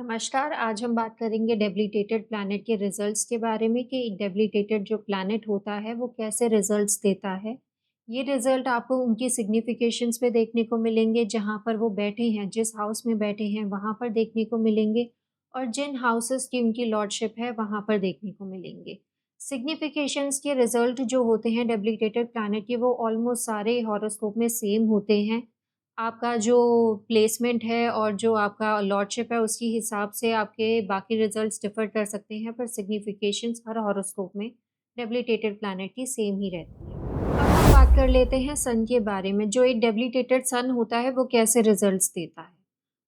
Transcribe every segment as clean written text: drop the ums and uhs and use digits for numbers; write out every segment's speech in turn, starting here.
नमस्कार, आज हम बात करेंगे डेबिलिटेटेड प्लैनेट के रिजल्ट्स के बारे में कि डेबिलिटेटेड जो प्लैनेट होता है वो कैसे रिजल्ट्स देता है। ये रिजल्ट आपको उनकी सिग्निफिकेशंस पे देखने को मिलेंगे जहाँ पर वो बैठे हैं, जिस हाउस में बैठे हैं वहाँ पर देखने को मिलेंगे और जिन हाउसेस की उनकी लॉर्डशिप है वहाँ पर देखने को मिलेंगे। सिग्निफिकेशंस के रिजल्ट जो होते हैं डेबिलिटेटेड प्लैनेट के वो ऑलमोस्ट सारे हॉरोस्कोप में सेम होते हैं। आपका जो प्लेसमेंट है और जो आपका लॉर्डशिप है उसके हिसाब से आपके बाकी रिजल्ट्स डिफर कर सकते हैं, पर सिग्निफिकेशंस हर हॉरोस्कोप में डेबिलिटेटेड प्लैनेट की सेम ही रहती है। अब हम बात कर लेते हैं सन के बारे में। जो एक डेबिलिटेटेड सन होता है वो कैसे रिजल्ट्स देता है।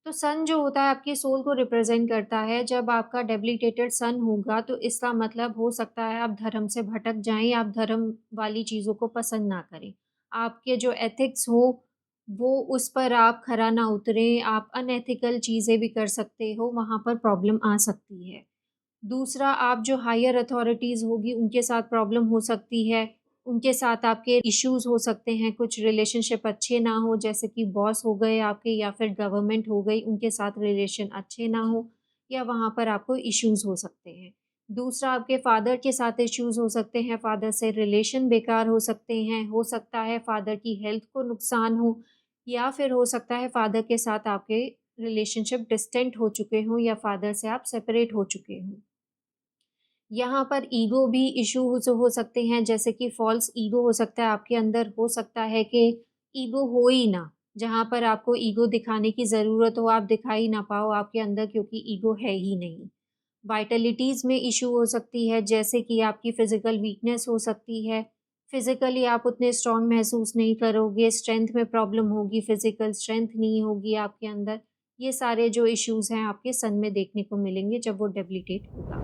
तो सन जो होता है आपकी सोल को रिप्रेजेंट करता है। जब आपका डेबिलिटेटेड सन होगा तो इसका मतलब हो सकता है आप धर्म से भटक जाएं, आप धर्म वाली चीज़ों को पसंद ना करें, आपके जो एथिक्स हो वो उस पर आप खरा ना उतरें, आप अनएथिकल चीज़ें भी कर सकते हो, वहाँ पर प्रॉब्लम आ सकती है। दूसरा, आप जो हायर अथॉरिटीज़ होगी उनके साथ प्रॉब्लम हो सकती है, उनके साथ आपके इश्यूज़ हो सकते हैं, कुछ रिलेशनशिप अच्छे ना हो जैसे कि बॉस हो गए आपके या फिर गवर्नमेंट हो गई, उनके साथ रिलेशन अच्छे ना हो या वहाँ पर आपको इश्यूज़ हो सकते हैं। दूसरा, आपके फादर के साथ इश्यूज़ हो सकते हैं, फादर से रिलेशन बेकार हो सकते हैं, हो सकता है फादर की हेल्थ को नुकसान हो या फिर हो सकता है फादर के साथ आपके रिलेशनशिप डिस्टेंट हो चुके हों या फादर से आप सेपरेट हो चुके हों। यहाँ पर ईगो भी इश्यूज़ हो सकते हैं, जैसे कि फ़ॉल्स ईगो हो सकता है आपके अंदर, हो सकता है कि ईगो हो ही ना, जहाँ पर आपको ईगो दिखाने की ज़रूरत हो, आप दिखा ही ना पाओ आपके अंदर क्योंकि ईगो है ही नहीं। वाइटैलिटीज़ में इश्यू हो सकती है, जैसे कि आपकी फ़िज़िकल वीकनेस हो सकती है, फ़िज़िकली आप उतने स्ट्रॉन्ग महसूस नहीं करोगे, स्ट्रेंथ में प्रॉब्लम होगी, फ़िज़िकल स्ट्रेंथ नहीं होगी आपके अंदर। ये सारे जो इश्यूज़ हैं आपके सन में देखने को मिलेंगे जब वो डेबिलिटेट होगा।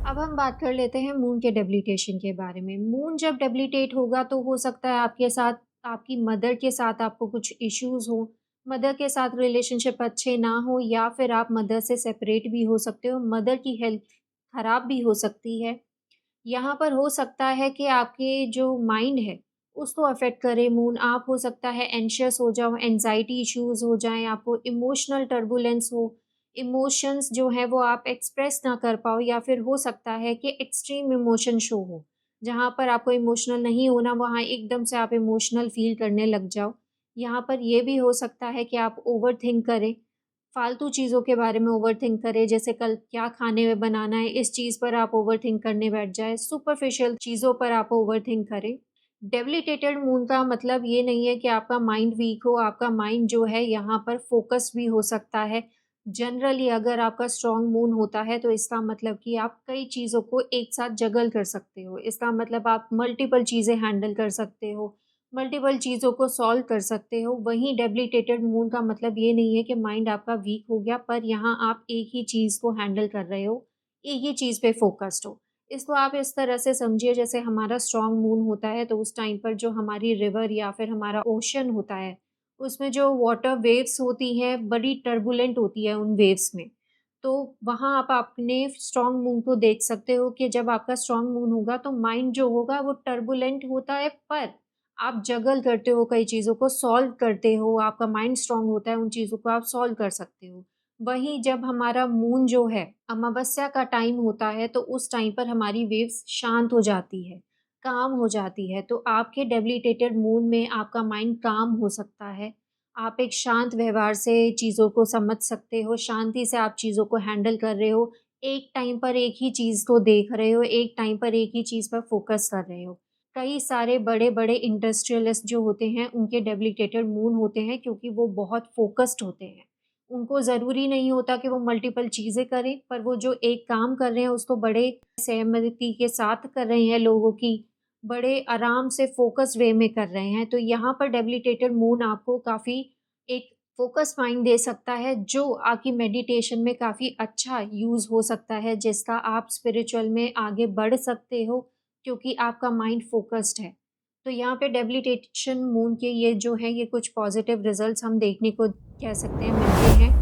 अब हम बात कर लेते हैं मून के डेबिलिटेशन के बारे में। मून जब डेबिलिटेट होगा तो हो सकता है आपके साथ आपकी मदर के साथ आपको कुछ इश्यूज़ हो, मदर के साथ रिलेशनशिप अच्छे ना हो या फिर आप मदर से सेपरेट भी हो सकते हो, मदर की हेल्थ खराब भी हो सकती है। यहाँ पर हो सकता है कि आपके जो माइंड है, उसको अफ़ेक्ट करे मून। आप हो सकता है एंग्ज़ियस हो जाओ, एंग्ज़ायटी इश्यूज़ हो जाएँ, आपको इमोशनल टर्बुलेंस हो, इमोशंस जो हैं वो आप एक्सप्रेस ना कर पाओ या फिर हो सकता है कि एक्सट्रीम इमोशन शो हो। जहाँ पर आपको इमोशनल नहीं होना, वहाँ एकदम से आप इमोशनल फ़ील करने लग जाओ। यहाँ पर ये भी हो सकता है कि आप ओवरथिंक करें, फालतू चीज़ों के बारे में ओवरथिंक करें, जैसे कल क्या खाने में बनाना है, इस चीज़ पर आप ओवरथिंक करने बैठ जाएँ, सुपरफिशियल चीज़ों पर आप ओवरथिंक करें। डेबिलिटेटेड मून का मतलब ये नहीं है कि आपका माइंड वीक हो, आपका माइंड जो है यहाँ पर फ़ोकस भी हो सकता है। जनरली अगर आपका स्ट्रॉन्ग मून होता है तो इसका मतलब कि आप कई चीज़ों को एक साथ जगल कर सकते हो। इसका मतलब आप मल्टीपल चीज़ें हैंडल कर सकते हो, मल्टीपल चीज़ों को सॉल्व कर सकते हो। वहीं डेबिलिटेटेड मूड का मतलब ये नहीं है कि माइंड आपका वीक हो गया, पर यहाँ आप एक ही चीज़ को हैंडल कर रहे हो, एक ही चीज़ पे फ़ोकस्ड हो। इसको आप इस तरह से समझिए, जैसे हमारा स्ट्रॉन्ग मून होता है तो उस टाइम पर जो हमारी रिवर या फिर हमारा ओशन होता है, उसमें जो वाटर वेव्स होती हैं, बड़ी टर्बुलेंट होती है उन वेव्स में। तो वहाँ आप अपने स्ट्रॉन्ग मून को देख सकते हो कि जब आपका स्ट्रॉन्ग मून होगा तो माइंड जो होगा वो टर्बुलेंट होता है, पर आप जगल करते हो, कई चीज़ों को सॉल्व करते हो, आपका माइंड स्ट्रॉन्ग होता है, उन चीज़ों को आप सॉल्व कर सकते हो। वहीं जब हमारा मून जो है, अमावस्या का टाइम होता है, तो उस टाइम पर हमारी वेव्स शांत हो जाती है, काम हो जाती है। तो आपके डेबिलिटेटेड मून में आपका माइंड काम हो सकता है। आप एक शांत व्यवहार से चीज़ों को समझ सकते हो, शांति से आप चीज़ों को हैंडल कर रहे हो, एक टाइम पर एक ही चीज़ को देख रहे हो, एक टाइम पर एक ही चीज़ पर फ़ोकस कर रहे हो। कई सारे बड़े-बड़े इंडस्ट्रियलिस्ट जो होते हैं, उनके डेबिलिटेटेड मून होते हैं क्योंकि वो बहुत फ़ोकस्ड होते हैं। उनको ज़रूरी नहीं होता कि वो मल्टीपल चीज़ें करें, पर वो जो एक काम कर रहे हैं, उसको बड़े सहमति के साथ कर रहे हैं लोगों की, बड़े आराम से फ़ोकस्ड वे में कर रहे हैं। तो यहाँ पर डेबिलिटेटेड मून आपको काफ़ी एक फ़ोकस्ड माइंड दे सकता है, जो आपकी मेडिटेशन में काफ़ी अच्छा यूज़ हो सकता है, जिसका आप स्पिरिचुअल में आगे बढ़ सकते हो क्योंकि आपका माइंड फ़ोकस्ड है। तो यहाँ पे डेबिलिटेशन मून के ये जो हैं, ये कुछ पॉज़िटिव रिज़ल्ट्स हम देखने को कह सकते हैं मिलते हैं।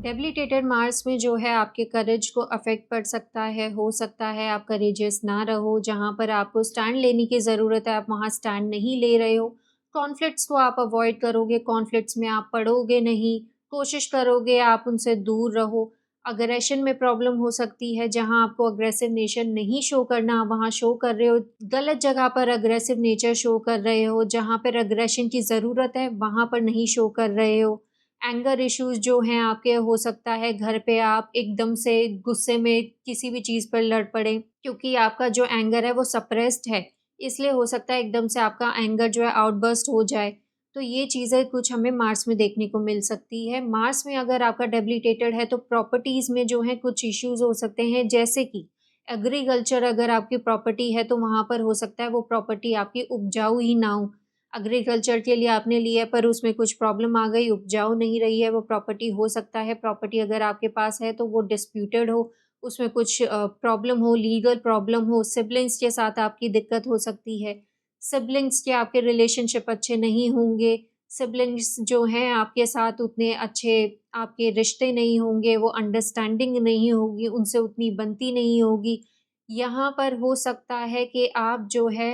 डेबिलिटेटेड मार्स में जो है आपके करेज को अफ़ेक्ट पड़ सकता है, हो सकता है आप करेजियस ना रहो, जहाँ पर आपको स्टैंड लेने की ज़रूरत है, आप वहाँ स्टैंड नहीं ले रहे हो। कॉन्फ्लिक्ट्स को आप अवॉइड करोगे, कॉन्फ्लिक्ट्स में आप पड़ोगे नहीं, कोशिश करोगे आप उनसे दूर रहो। अग्रेशन में प्रॉब्लम हो सकती है, जहाँ आपको अग्रेसिव नेचर नहीं शो करना, वहाँ शो कर रहे हो। गलत जगह पर अग्रेसिव नेचर शो कर रहे हो, जहाँ पर अग्रेशन की ज़रूरत है, वहाँ पर नहीं शो कर रहे हो। एंगर इश्यूज़ जो हैं आपके, हो सकता है घर पे आप एकदम से गुस्से में किसी भी चीज़ पर लड़ पड़े, क्योंकि आपका जो एंगर है वो सप्रेस्ड है। इसलिए हो सकता है एकदम से आपका एंगर जो है आउटबर्स्ट हो जाए। तो ये चीज़ें कुछ हमें मार्स में देखने को मिल सकती है। मार्स में अगर आपका डेबिलिटेटेड है तो प्रॉपर्टीज़ में जो है कुछ इश्यूज़ हो सकते हैं, जैसे कि एग्रीकल्चर अगर आपकी प्रॉपर्टी है तो वहाँ पर हो सकता है वो प्रॉपर्टी आपकी उपजाऊ ही ना हो। एग्रीकल्चर के लिए आपने लिया है पर उसमें कुछ प्रॉब्लम आ गई, उपजाऊ नहीं रही है वो प्रॉपर्टी, हो सकता है प्रॉपर्टी अगर आपके पास है तो वो डिस्प्यूटेड हो, उसमें कुछ प्रॉब्लम हो, लीगल प्रॉब्लम हो, सिबलिंग्स के साथ आपकी दिक्कत हो सकती है। सिबलिंग्स के आपके रिलेशनशिप अच्छे नहीं होंगे, सिबलिंग्स जो हैं आपके साथ उतने अच्छे आपके रिश्ते नहीं होंगे, वो अंडरस्टैंडिंग नहीं होगी, उनसे उतनी बनती नहीं होगी। यहाँ पर हो सकता है कि आप जो है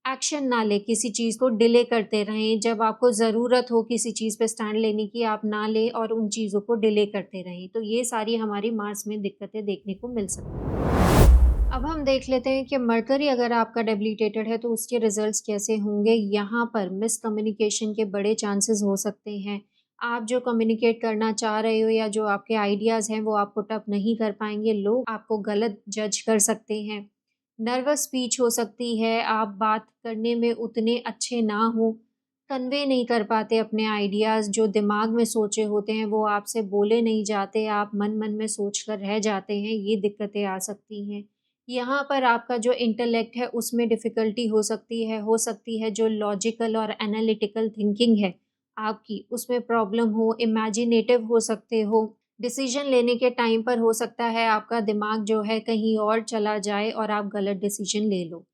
एक्शन ना लें, किसी चीज़ को डिले करते रहें, जब आपको ज़रूरत हो किसी चीज़ पे स्टैंड लेने की आप ना लें और उन चीज़ों को डिले करते रहें। तो ये सारी हमारी मार्स में दिक्कतें देखने को मिल सकती हैं। अब हम देख लेते हैं कि मरकरी अगर आपका डेबिलिटेटेड है तो उसके रिजल्ट्स कैसे होंगे। यहाँ पर मिसकम्युनिकेशन के बड़े चांसेस हो सकते हैं। आप जो कम्युनिकेट करना चाह रहे हो या जो आपके आइडियाज़ हैं वो आप पुट अप नहीं कर पाएँगे, लोग आपको गलत जज कर सकते हैं। नर्वस स्पीच हो सकती है, आप बात करने में उतने अच्छे ना हो, कन्वे नहीं कर पाते अपने आइडियाज़, जो दिमाग में सोचे होते हैं वो आपसे बोले नहीं जाते, आप मन-मन में सोच कर रह जाते हैं, ये दिक्कतें आ सकती हैं। यहाँ पर आपका जो इंटेलेक्ट है उसमें डिफ़िकल्टी हो सकती है जो लॉजिकल और एनालिटिकल थिंकिंग है आपकी, उसमें प्रॉब्लम हो, इमेजिनेटिव हो सकते हो। डिसीज़न लेने के टाइम पर हो सकता है आपका दिमाग जो है कहीं और चला जाए और आप गलत डिसीज़न ले लो।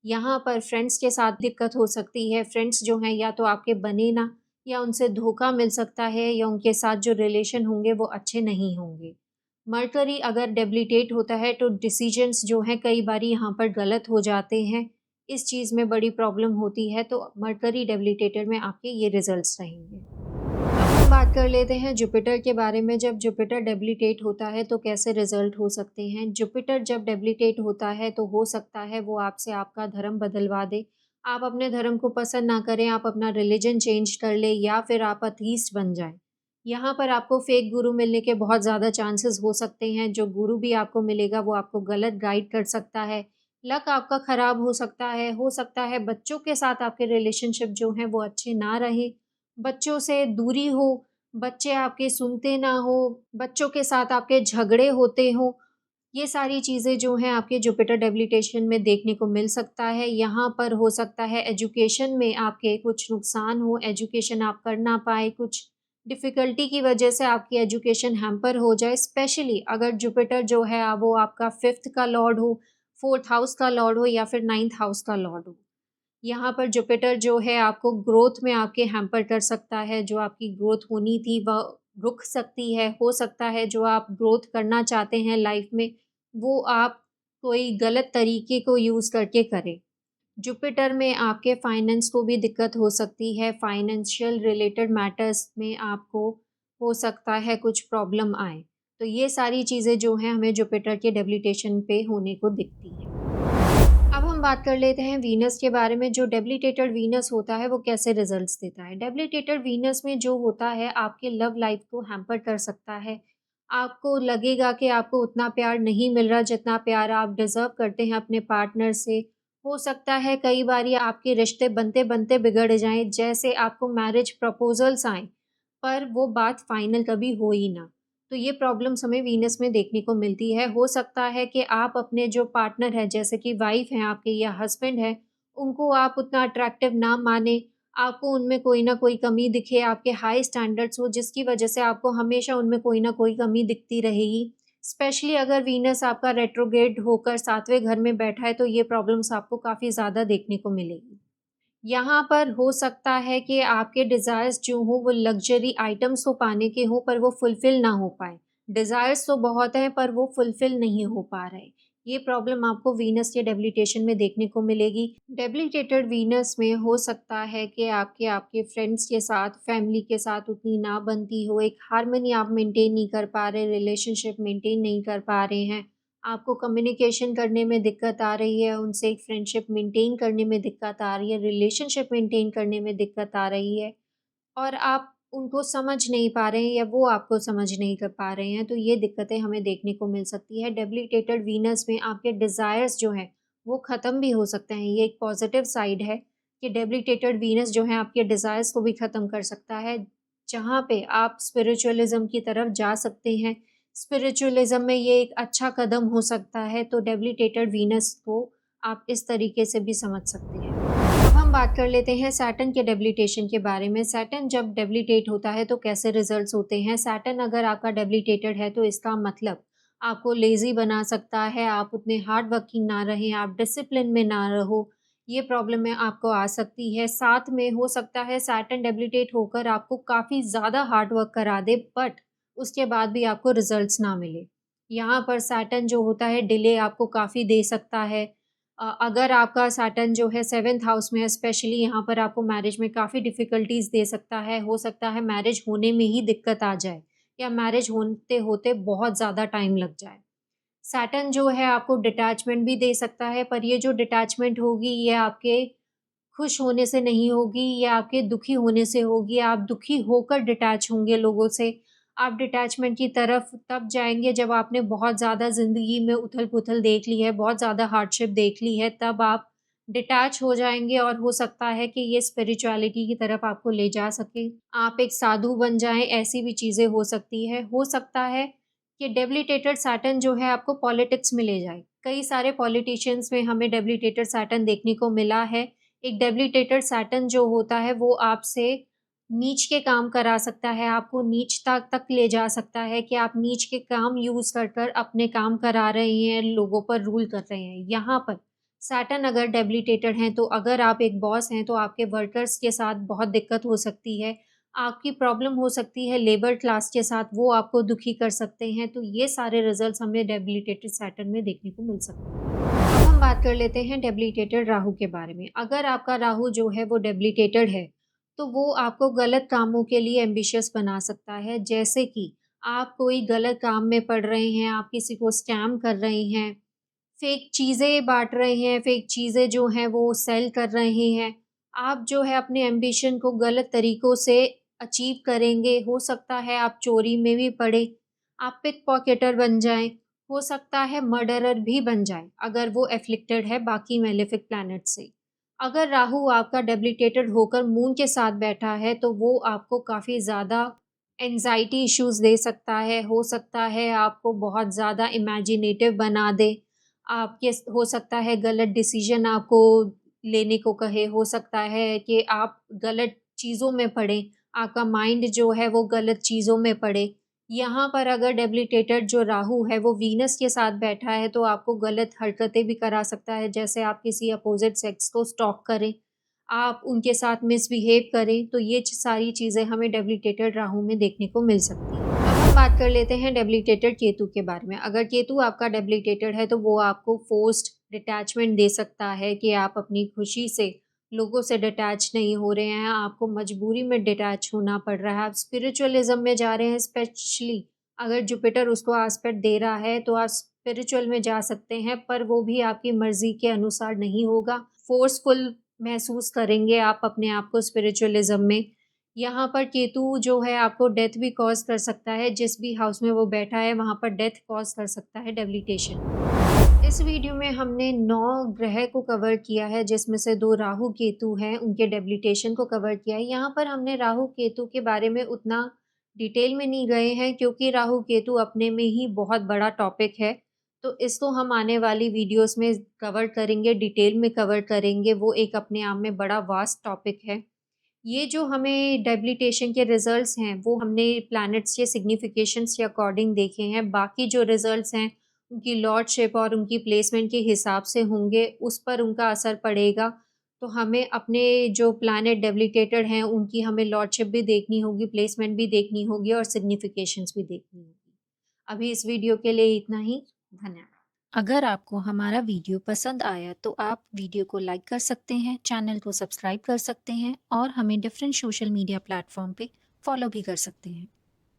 यहाँ पर फ्रेंड्स के साथ दिक्कत हो सकती है, फ्रेंड्स जो हैं या तो आपके बने ना, या उनसे धोखा मिल सकता है, या उनके साथ जो रिलेशन होंगे वो अच्छे नहीं होंगे। मरकरी अगर डेबिलिटेट होता है तो डिसीजंस जो हैं कई बारी यहाँ पर गलत हो जाते हैं। इस चीज़ में बड़ी प्रॉब्लम होती है, तो मरकरी डेबिलिटेटेड में आपके ये रिज़ल्ट्स रहेंगे। अब हम बात कर लेते हैं जुपिटर के बारे में। जब जुपिटर डेबिलिटेट होता है तो कैसे रिज़ल्ट हो सकते हैं। जुपिटर जब डेबिलिटेट होता है तो हो सकता है वो आपसे आपका धर्म बदलवा दे। आप अपने धर्म को पसंद ना करें, आप अपना रिलिजन चेंज कर लें या फिर आप अथीस्ट बन जाएँ। यहाँ पर आपको फेक गुरु मिलने के बहुत ज़्यादा चांसेस हो सकते हैं, जो गुरु भी आपको मिलेगा वो आपको गलत गाइड कर सकता है, लक आपका ख़राब हो सकता है बच्चों के साथ आपके रिलेशनशिप जो हैं वो अच्छे ना रहें, बच्चों से दूरी हो, बच्चे आपके सुनते ना हो, बच्चों के साथ आपके झगड़े होते हों, ये सारी चीज़ें जो हैं आपके जुपिटर डेबिलिटेशन में देखने को मिल सकता है। यहाँ पर हो सकता है एजुकेशन में आपके कुछ नुकसान हो, एजुकेशन आप कर ना पाएँ, कुछ डिफ़िकल्टी की वजह से आपकी एजुकेशन हैम्पर हो जाए, स्पेशली अगर जुपिटर जो है वो आपका 5th का लॉर्ड हो, 4th हाउस का लॉर्ड हो या फिर 9th हाउस का लॉर्ड हो। यहाँ पर जुपिटर जो है आपको ग्रोथ में आपके हैम्पर कर सकता है, जो आपकी ग्रोथ होनी थी वह रुक सकती है। हो सकता है जो आप ग्रोथ करना चाहते हैं लाइफ़ में, वो आप कोई गलत तरीके को यूज़ करके करें। जुपिटर में आपके फाइनेंस को भी दिक्कत हो सकती है, फाइनेंशियल रिलेटेड मैटर्स में आपको हो सकता है कुछ प्रॉब्लम आए। तो ये सारी चीज़ें जो हैं हमें जुपिटर के डेबिलिटेशन पे होने को दिखती हैं। अब हम बात कर लेते हैं वीनस के बारे में। जो डेबिलिटेटेड वीनस होता है वो कैसे रिजल्ट्स देता है। डेबिलिटेटेड वीनस में जो होता है आपके लव लाइफ को हैम्पर कर सकता है। आपको लगेगा कि आपको उतना प्यार नहीं मिल रहा जितना प्यार आप डिज़र्व करते हैं अपने पार्टनर से। हो सकता है कई बारी आपके रिश्ते बनते-बनते बिगड़ जाएँ, जैसे आपको मैरिज प्रपोज़ल्स आएँ, पर वो बात फाइनल कभी हो ही ना। तो ये प्रॉब्लम्स हमें वीनस में देखने को मिलती है। हो सकता है कि आप अपने जो पार्टनर हैं, जैसे कि वाइफ़ हैं आपके या हस्बैंड हैं, उनको आप उतना अट्रैक्टिव ना मानें, आपको उनमें कोई न कोई कमी दिखे, आपके हाई स्टैंडर्ड्स हो जिसकी वजह से आपको हमेशा उनमें कोई न कोई कमी दिखती रहेगी। स्पेशली अगर वीनस आपका रेट्रोग्रेड होकर 7वें घर में बैठा है, तो ये प्रॉब्लम्स आपको काफ़ी ज़्यादा देखने को मिलेगी। यहाँ पर हो सकता है कि आपके डिज़ायर्स जो हों वो लग्ज़री आइटम्स तो पाने के हों पर वो फुलफ़िल ना हो पाएँ। डिज़ायर्स तो बहुत हैं पर वो फुलफ़िल नहीं हो पा रहे। ये प्रॉब्लम आपको वीनस या डेबिलिटेशन में देखने को मिलेगी। डेबिलिटेटेड वीनस में हो सकता है कि आपके आपके फ्रेंड्स के साथ, फैमिली के साथ उतनी ना बनती हो, एक हार्मनी आप मेंटेन नहीं कर पा रहे, रिलेशनशिप मेंटेन नहीं कर पा रहे हैं। आपको कम्युनिकेशन करने में दिक्कत आ रही है, उनसे एक फ्रेंडशिप मेंटेन करने में दिक्कत आ रही है, रिलेशनशिप मेंटेन करने में दिक्कत आ रही है। और आप उनको समझ नहीं पा रहे हैं या वो आपको समझ नहीं कर पा रहे हैं, तो ये दिक्कतें हमें देखने को मिल सकती है। डेबिलिटेटेड वीनस में आपके डिज़ायर्स जो हैं, वो ख़त्म भी हो सकते हैं। ये एक पॉज़िटिव साइड है कि डेबिलिटेटेड वीनस जो है आपके डिज़ायर्स को भी ख़त्म कर सकता है, जहाँ पे आप स्पिरिचुअलिज़्म की तरफ जा सकते हैं। स्पिरिचुअलिज़्म में ये एक अच्छा कदम हो सकता है, तो डेबिलिटेटेड वीनस को आप इस तरीके से भी समझ सकते हैं। अब हम बात कर लेते हैं सैटर्न के डेबिलिटेशन के बारे में। सैटर्न जब डेबिलिटेट होता है तो कैसे रिजल्ट्स होते हैं? सैटर्न अगर आपका डेबिलिटेटेड है तो इसका मतलब आपको लेज़ी बना सकता है, आप उतने हार्ड वर्किंग ना रहें, आप डिसिप्लिन में ना रहो, ये प्रॉब्लमें आपको आ सकती है। साथ में हो सकता है सैटर्न डेबिलिटेट होकर आपको काफ़ी ज़्यादा हार्ड वर्क करा दे, बट उसके बाद भी आपको रिजल्ट्स ना मिले। यहाँ पर सैटर्न जो होता है डिले आपको काफ़ी दे सकता है। अगर आपका सैटर्न जो है 7th हाउस में है, स्पेशली यहाँ पर आपको मैरिज में काफ़ी डिफ़िकल्टीज़ दे सकता है। हो सकता है मैरिज होने में ही दिक्कत आ जाए या मैरिज होते-होते बहुत ज़्यादा टाइम लग जाए। सैटर्न जो है आपको डिटैचमेंट भी दे सकता है, पर ये जो डिटैचमेंट होगी ये आपके खुश होने से नहीं होगी, ये आपके दुखी होने से होगी। आप दुखी होकर डिटैच होंगे लोगों से। आप डिटैचमेंट की तरफ तब जाएँगे जब आपने बहुत ज़्यादा ज़िंदगी में उथल-पुथल देख ली है, बहुत ज़्यादा हार्डशिप देख ली है, तब आप डिटैच हो जाएँगे और हो सकता है कि ये स्पिरिचुअलिटी की तरफ आपको ले जा सके। आप एक साधु बन जाएँ, ऐसी भी चीज़ें हो सकती है। हो सकता है कि डेबिलिटेटेड सैटर्न जो है आपको पॉलिटिक्स में ले जाए। कई सारे पॉलिटिशियंस में हमें डेबिलिटेटेड सैटर्न देखने को मिला है। एक डेबिलिटेटेड सैटर्न जो होता है वो आपसे नीच के काम करा सकता है, आपको नीचता तक ले जा सकता है कि आप नीच के काम यूज़ कर कर अपने काम करा रहे हैं, लोगों पर रूल कर रहे हैं। यहाँ पर सैटर्न अगर डेबिलिटेटेड हैं, तो अगर आप एक बॉस हैं, तो आपके वर्कर्स के साथ बहुत दिक्कत हो सकती है। आपकी प्रॉब्लम हो सकती है लेबर क्लास के साथ, वो आपको दुखी कर सकते हैं। तो ये सारे रिज़ल्ट्स हमें डेबिलिटेटेड सैटर्न में देखने को मिल सकते हैं। अब हम बात कर लेते हैं डेबिलिटेटेड राहु के बारे में। अगर आपका राहु जो है वो डेबिलिटेटेड है, तो वो आपको गलत कामों के लिए एम्बिशियस बना सकता है। जैसे कि आप कोई गलत काम में पड़ रहे हैं, आप किसी को स्कैम कर रहे हैं, फेक चीज़ें बाँट रहे हैं, फेक चीज़ें जो हैं वो सेल कर रहे हैं। आप जो है अपने एम्बिशन को गलत तरीकों से अचीव करेंगे। हो सकता है आप चोरी में भी पड़े, आप पिकपॉकेटर बन जाएँ, हो सकता है मर्डरर भी बन जाएँ, अगर वो एफ़्लिक्टेड है बाकी मेलेफिक प्लैनेट से। अगर राहु आपका डेबिलिटेटेड होकर मून के साथ बैठा है, तो वो आपको काफ़ी ज़्यादा एंग्ज़ायटी इश्यूज़ दे सकता है। हो सकता है आपको बहुत ज़्यादा इमेजिनेटिव बना दे। आपके हो सकता है गलत डिसीज़न आपको लेने को कहे, हो सकता है कि आप गलत चीज़ों में पड़ें, आपका माइंड जो है वो गलत चीज़ों में पड़े। यहाँ पर अगर डेबिलिटेटेड जो राहु है वो वीनस के साथ बैठा है तो आपको गलत हरकतें भी करा सकता है, जैसे आप किसी अपोज़िट सेक्स को स्टॉक करें, आप उनके साथ मिसबिहेव करें, तो ये सारी चीज़ें हमें डेबिलिटेटेड राहु में देखने को मिल सकती हैं। अब हम बात कर लेते हैं डेबिलिटेटेड केतु के बारे में। अगर केतु आपका डेबिलिटेटेड है तो वो आपको फोर्स्ड डिटैचमेंट दे सकता है कि आप अपनी खुशी से लोगों से डिटैच नहीं हो रहे हैं, आपको मजबूरी में डिटैच होना पड़ रहा है, आप स्पिरिचुअलिज़्म में जा रहे हैं, स्पेशली अगर जुपिटर उसको एस्पेक्ट दे रहा है तो आप स्पिरिचुअल में जा सकते हैं, पर वो भी आपकी मर्ज़ी के अनुसार नहीं होगा। फ़ोर्सफुल महसूस करेंगे आप अपने आप को स्पिरिचुअलिज़्म में। यहाँ पर केतु जो है आपको डेथ भी कॉज़ कर सकता है, जिस भी हाउस में वो बैठा है वहाँ पर डेथ कॉज़ कर सकता है डेबिलिटेशन। इस वीडियो में हमने 9 ग्रह को कवर किया है, जिसमें से 2 राहु केतु हैं, उनके डेबिलिटेशन को कवर किया है। यहाँ पर हमने राहु केतु के बारे में उतना डिटेल में नहीं गए हैं, क्योंकि राहु केतु अपने में ही बहुत बड़ा टॉपिक है। तो इसको हम आने वाली वीडियोज़ में कवर करेंगे, डिटेल में कवर करेंगे, वो एक अपने आप में बड़ा वास्ट टॉपिक है। ये जो हमें डेबिलिटेशन के रिज़ल्ट्स हैं, वो हमने प्लैनेट्स के सिग्निफिकेशंस के अकॉर्डिंग देखे हैं। बाकी जो रिज़ल्ट्स हैं, उनकी लॉर्डशिप और उनकी प्लेसमेंट के हिसाब से होंगे, उस पर उनका असर पड़ेगा। तो हमें अपने जो प्लैनेट डेबिलिटेटेड हैं, उनकी हमें लॉर्डशिप भी देखनी होगी, प्लेसमेंट भी देखनी होगी और सिग्निफिकेशंस भी देखनी होगी। अभी इस वीडियो के लिए इतना ही। धन्यवाद। अगर आपको हमारा वीडियो पसंद आया तो आप वीडियो को लाइक कर सकते हैं, चैनल को सब्सक्राइब कर सकते हैं और हमें डिफरेंट सोशल मीडिया प्लेटफॉर्म पे फॉलो भी कर सकते हैं।